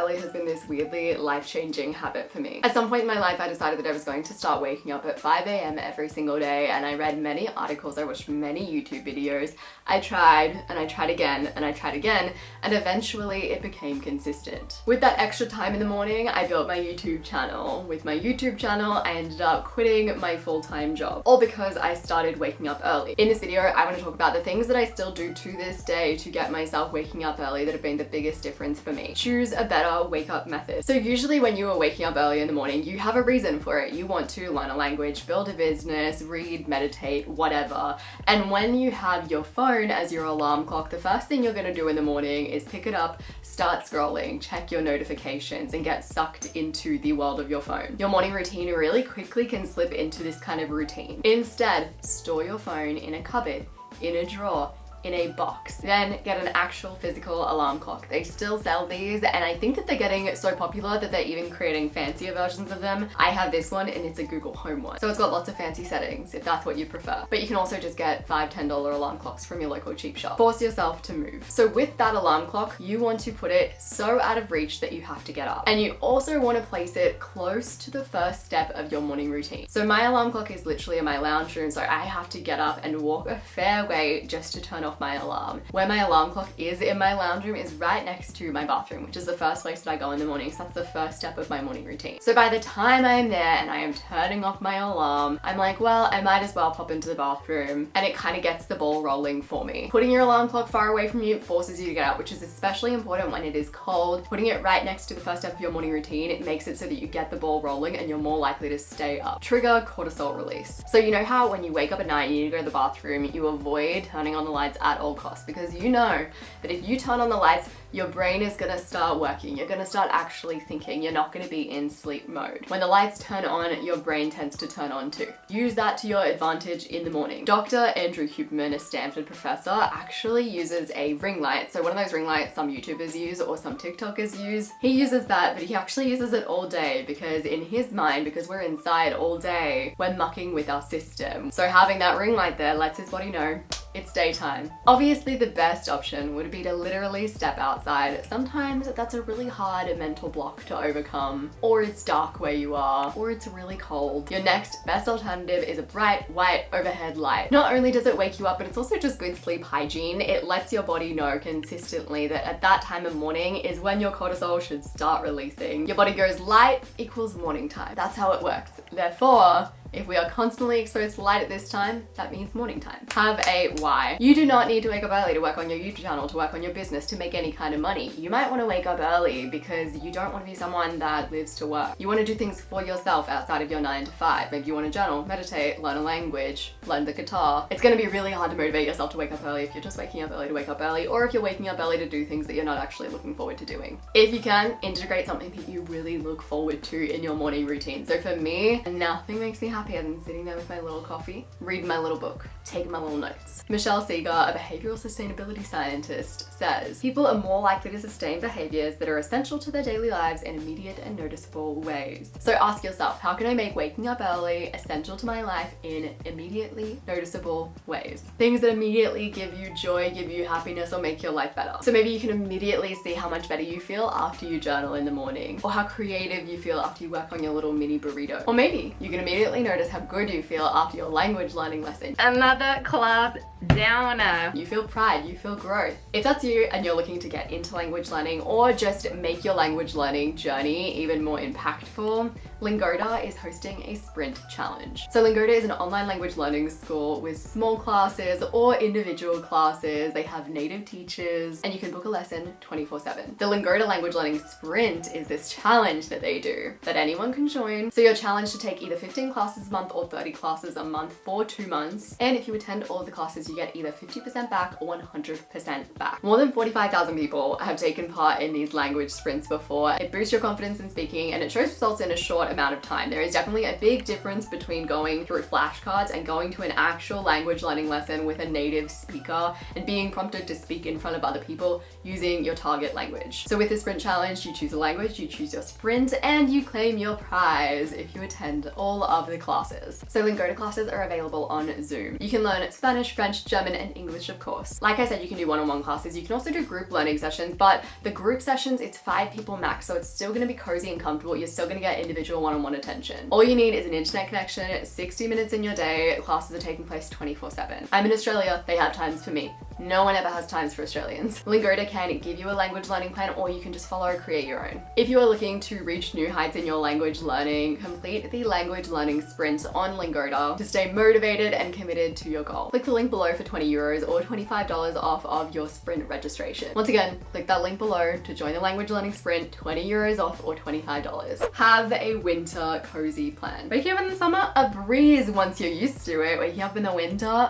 early has been this weirdly life-changing habit for me. At some point in my life, I decided that I was going to start waking up at 5 a.m. every single day, and I read many articles, I watched many YouTube videos. I tried, and I tried again, and I tried again, and eventually it became consistent. With that extra time in the morning, I built my YouTube channel. With my YouTube channel, I ended up quitting my full-time job, all because I started waking up early. In this video, I want to talk about the things that I still do to this day to get myself waking up early that have been the biggest difference for me. Choose a better wake-up method. So usually when you are waking up early in the morning, you have a reason for it. You want to learn a language, build a business, read, meditate, whatever. And when you have your phone as your alarm clock, the first thing you're gonna do in the morning is pick it up, start scrolling, check your notifications, and get sucked into the world of your phone. Your morning routine really quickly can slip into this kind of routine. Instead, store your phone in a cupboard, in a drawer, in a box. Then get an actual physical alarm clock. They still sell these, and I think that they're getting so popular that they're even creating fancier versions of them. I have this one, and it's a Google Home one. So it's got lots of fancy settings if that's what you prefer. But you can also just get $5, $10 alarm clocks from your local cheap shop. Force yourself to move. So with that alarm clock, you want to put it so out of reach that you have to get up. And you also want to place it close to the first step of your morning routine. So my alarm clock is literally in my lounge room, so I have to get up and walk a fair way just to turn off my alarm. Where my alarm clock is in my lounge room is right next to my bathroom, which is the first place that I go in the morning, so that's the first step of my morning routine. So by the time I am there and I am turning off my alarm, I'm like, well, I might as well pop into the bathroom, and it kind of gets the ball rolling for me. Putting your alarm clock far away from you forces you to get up, which is especially important when it is cold. Putting it right next to the first step of your morning routine, it makes it so that you get the ball rolling and you're more likely to stay up. Trigger cortisol release. So you know how when you wake up at night and you need to go to the bathroom, you avoid turning on the lights at all costs, because you know that if you turn on the lights, your brain is gonna start working. You're gonna start actually thinking. You're not gonna be in sleep mode. When the lights turn on, your brain tends to turn on too. Use that to your advantage in the morning. Dr. Andrew Huberman, a Stanford professor, actually uses a ring light. So one of those ring lights some YouTubers use or some TikTokers use. He uses that, but he actually uses it all day because in his mind, because we're inside all day, we're mucking with our system. So having that ring light there lets his body know it's daytime. Obviously, the best option would be to literally step outside. Sometimes that's a really hard mental block to overcome, or it's dark where you are, or it's really cold. Your next best alternative is a bright white overhead light. Not only does it wake you up, but it's also just good sleep hygiene. It lets your body know consistently that at that time of morning is when your cortisol should start releasing. Your body goes light equals morning time. That's how it works. Therefore, if we are constantly exposed to light at this time, that means morning time. Have a why. You do not need to wake up early to work on your YouTube channel, to work on your business, to make any kind of money. You might want to wake up early because you don't want to be someone that lives to work. You want to do things for yourself outside of your 9 to 5. Maybe you want to journal, meditate, learn a language, learn the guitar. It's going to be really hard to motivate yourself to wake up early if you're just waking up early to wake up early, or if you're waking up early to do things that you're not actually looking forward to doing. If you can, integrate something that you really look forward to in your morning routine. So for me, nothing makes me happier than sitting there with my little coffee, reading my little book, taking my little notes. Michelle Seeger, a behavioral sustainability scientist, says, people are more likely to sustain behaviors that are essential to their daily lives in immediate and noticeable ways. So ask yourself, how can I make waking up early essential to my life in immediately noticeable ways? Things that immediately give you joy, give you happiness, or make your life better. So maybe you can immediately see how much better you feel after you journal in the morning, or how creative you feel after you work on your little mini burrito. Or maybe you can immediately notice how good you feel after your language learning lesson. Another class downer. You feel pride, you feel growth. If that's you and you're looking to get into language learning or just make your language learning journey even more impactful, Lingoda is hosting a sprint challenge. So Lingoda is an online language learning school with small classes or individual classes. They have native teachers and you can book a lesson 24/7. The Lingoda language learning sprint is this challenge that they do that anyone can join. So you're challenged to take either 15 classes a month or 30 classes a month for 2 months. And if you attend all of the classes, you get either 50% back or 100% back. More than 45,000 people have taken part in these language sprints before. It boosts your confidence in speaking and it shows results in a short short amount of time. There is definitely a big difference between going through flashcards and going to an actual language learning lesson with a native speaker and being prompted to speak in front of other people using your target language. So with the sprint challenge, you choose a language, you choose your sprint, and you claim your prize if you attend all of the classes. So Lingoda classes are available on Zoom. You can learn Spanish, French, German, and English, of course. Like I said, you can do one-on-one classes. You can also do group learning sessions, but the group sessions, it's 5 people max, so it's still gonna be cozy and comfortable. You're still gonna get individual one-on-one attention. All you need is an internet connection, 60 minutes in your day. Classes are taking place 24/7. I'm in Australia, they have times for me. No one ever has times for Australians. Lingoda can give you a language learning plan, or you can just follow or create your own. If you are looking to reach new heights in your language learning, complete the language learning sprint on Lingoda to stay motivated and committed to your goal. Click the link below for €20 or $25 off of your sprint registration. Once again, click that link below to join the language learning sprint, €20 off or $25. Have a winter cozy plan. Waking up in the summer, a breeze once you're used to it. Waking up in the winter,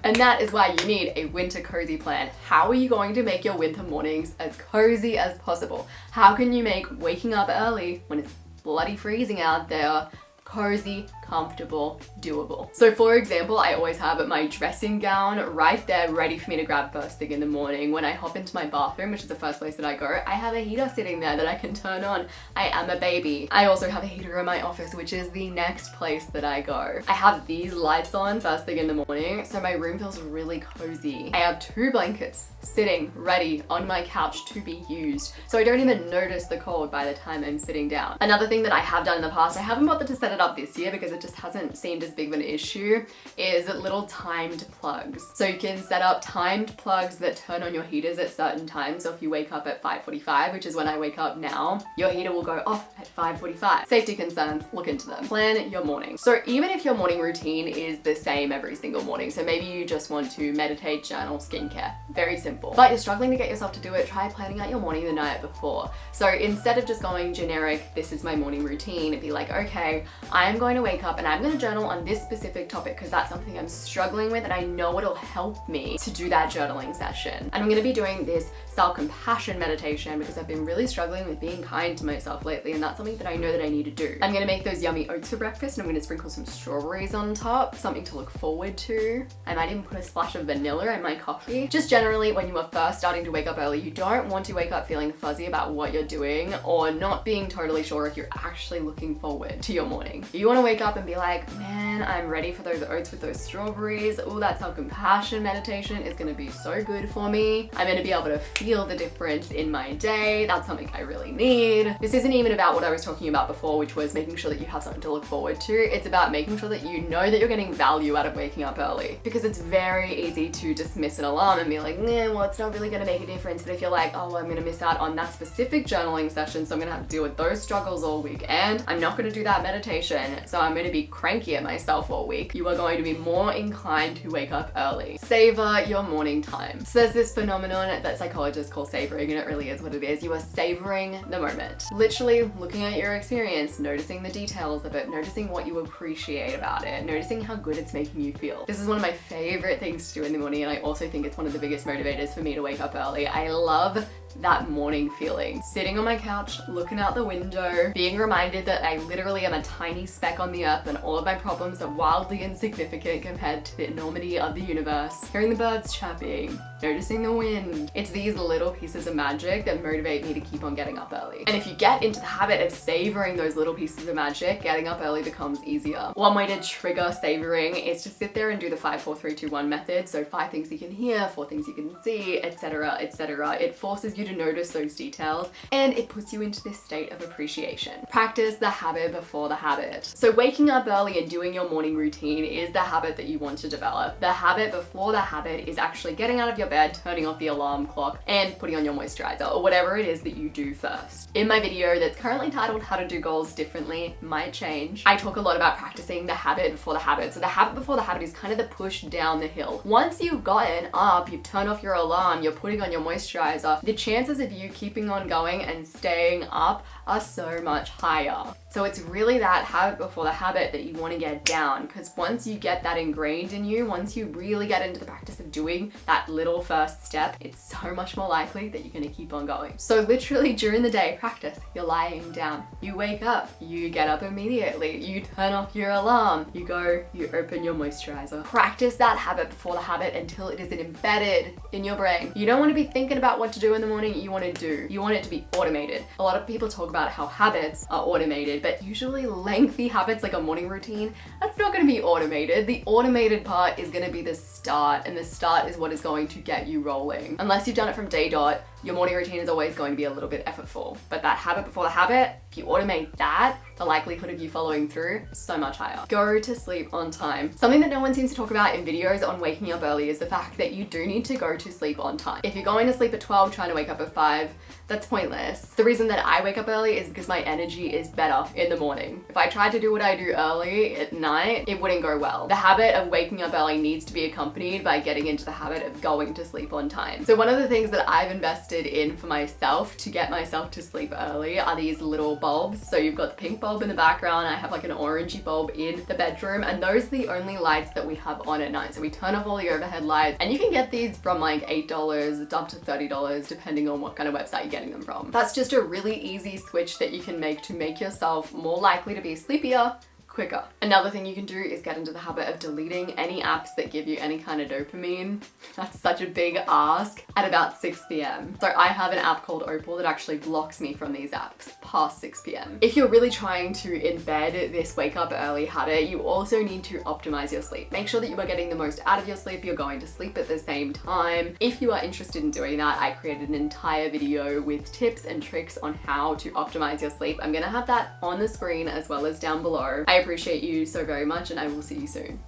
And that is why you need a winter cozy plan. How are you going to make your winter mornings as cozy as possible? How can you make waking up early when it's bloody freezing out there cozy, comfortable, doable? So for example, I always have my dressing gown right there ready for me to grab first thing in the morning. When I hop into my bathroom, which is the first place that I go, I have a heater sitting there that I can turn on. I am a baby. I also have a heater in my office, which is the next place that I go. I have these lights on first thing in the morning, so my room feels really cozy. I have 2 blankets sitting ready on my couch to be used, so I don't even notice the cold by the time I'm sitting down. Another thing that I have done in the past, I haven't bothered to set it up this year because it just hasn't seemed as big of an issue, is little timed plugs. So you can set up timed plugs that turn on your heaters at certain times. So if you wake up at 5:45, which is when I wake up now, your heater will go off at 5:45. Safety concerns, look into them. Plan your morning. So even if your morning routine is the same every single morning, so maybe you just want to meditate, journal, skincare, very simple, but you're struggling to get yourself to do it, try planning out your morning the night before. So instead of just going generic, this is my morning routine, it'd be like, okay, I'm going to wake up and I'm going to journal on this specific topic because that's something I'm struggling with and I know it'll help me to do that journaling session. And I'm going to be doing this self-compassion meditation because I've been really struggling with being kind to myself lately, and that's something that I know that I need to do. I'm going to make those yummy oats for breakfast, and I'm going to sprinkle some strawberries on top, something to look forward to. I might even put a splash of vanilla in my coffee. Just generally, when you are first starting to wake up early, you don't want to wake up feeling fuzzy about what you're doing or not being totally sure if you're actually looking forward to your morning. You want to wake up and be like, man, I'm ready for those oats with those strawberries. Oh, that self-compassion meditation is going to be so good for me. I'm going to be able to feel the difference in my day. That's something I really need. This isn't even about what I was talking about before, which was making sure that you have something to look forward to. It's about making sure that you know that you're getting value out of waking up early, because it's very easy to dismiss an alarm and be like, nah, well, it's not really going to make a difference. But if you're like, oh, I'm going to miss out on that specific journaling session, so I'm going to have to deal with those struggles all week, and I'm not going to do that meditation, so I'm going to be cranky at myself all week, you are going to be more inclined to wake up early. Savor your morning time. So there's this phenomenon that psychologists call savoring, and it really is what it is. You are savoring the moment. Literally looking at your experience, noticing the details of it, noticing what you appreciate about it, noticing how good it's making you feel. This is one of my favorite things to do in the morning, and I also think it's one of the biggest motivators for me to wake up early. I love that morning feeling. Sitting on my couch, looking out the window, being reminded that I literally am a tiny speck on the earth and all of my problems are wildly insignificant compared to the enormity of the universe. Hearing the birds chirping, noticing the wind. It's these little pieces of magic that motivate me to keep on getting up early. And if you get into the habit of savoring those little pieces of magic, getting up early becomes easier. One way to trigger savoring is to sit there and do the 5, 4, 3, 2, 1 method. So 5 things you can hear, 4 things you can see, etc., etc. It forces you to notice those details and it puts you into this state of appreciation. Practice the habit before the habit. So waking up early and doing your morning routine is the habit that you want to develop. The habit before the habit is actually getting out of your bed, turning off the alarm clock, and putting on your moisturizer or whatever it is that you do first. In my video that's currently titled How to Do Goals Differently, Might Change, I talk a lot about practicing the habit before the habit. So the habit before the habit is kind of the push down the hill. Once you've gotten up, you've turned off your alarm, you're putting on your moisturizer, the chances of you keeping on going and staying up are so much higher. So it's really that habit before the habit that you want to get down, because once you get that ingrained in you, once you really get into the practice of doing that little first step, it's so much more likely that you're going to keep on going. So literally during the day, practice. You're lying down, you wake up, you get up immediately, you turn off your alarm, you go, you open your moisturizer. Practice that habit before the habit until it is embedded in your brain. You don't want to be thinking about what to do in the morning, you want to do. You want it to be automated. A lot of people talk about how habits are automated, but usually lengthy habits like a morning routine, that's not going to be automated. The automated part is going to be the start, and the start is what is going to get you rolling. Unless you've done it from day dot, your morning routine is always going to be a little bit effortful. But that habit before the habit, if you automate that, the likelihood of you following through is so much higher. Go to sleep on time. Something that no one seems to talk about in videos on waking up early is the fact that you do need to go to sleep on time. If you're going to sleep at 12, trying to wake up at 5, that's pointless. The reason that I wake up early is because my energy is better in the morning. If I tried to do what I do early at night, it wouldn't go well. The habit of waking up early needs to be accompanied by getting into the habit of going to sleep on time. So one of the things that I've invested in for myself to get myself to sleep early are these little bulbs. So you've got the pink bulb in the background, I have like an orangey bulb in the bedroom, and those are the only lights that we have on at night. So we turn off all the overhead lights, and you can get these from like $8 up to $30 depending on what kind of website you're getting them from. That's just a really easy switch that you can make to make yourself more likely to be sleepier quicker. Another thing you can do is get into the habit of deleting any apps that give you any kind of dopamine. That's such a big ask at about 6 p.m. So I have an app called Opal that actually blocks me from these apps past 6 p.m. If you're really trying to embed this wake up early habit, you also need to optimize your sleep. Make sure that you are getting the most out of your sleep, you're going to sleep at the same time. If you are interested in doing that, I created an entire video with tips and tricks on how to optimize your sleep. I'm gonna have that on the screen as well as down below. I appreciate you so very much, and I will see you soon.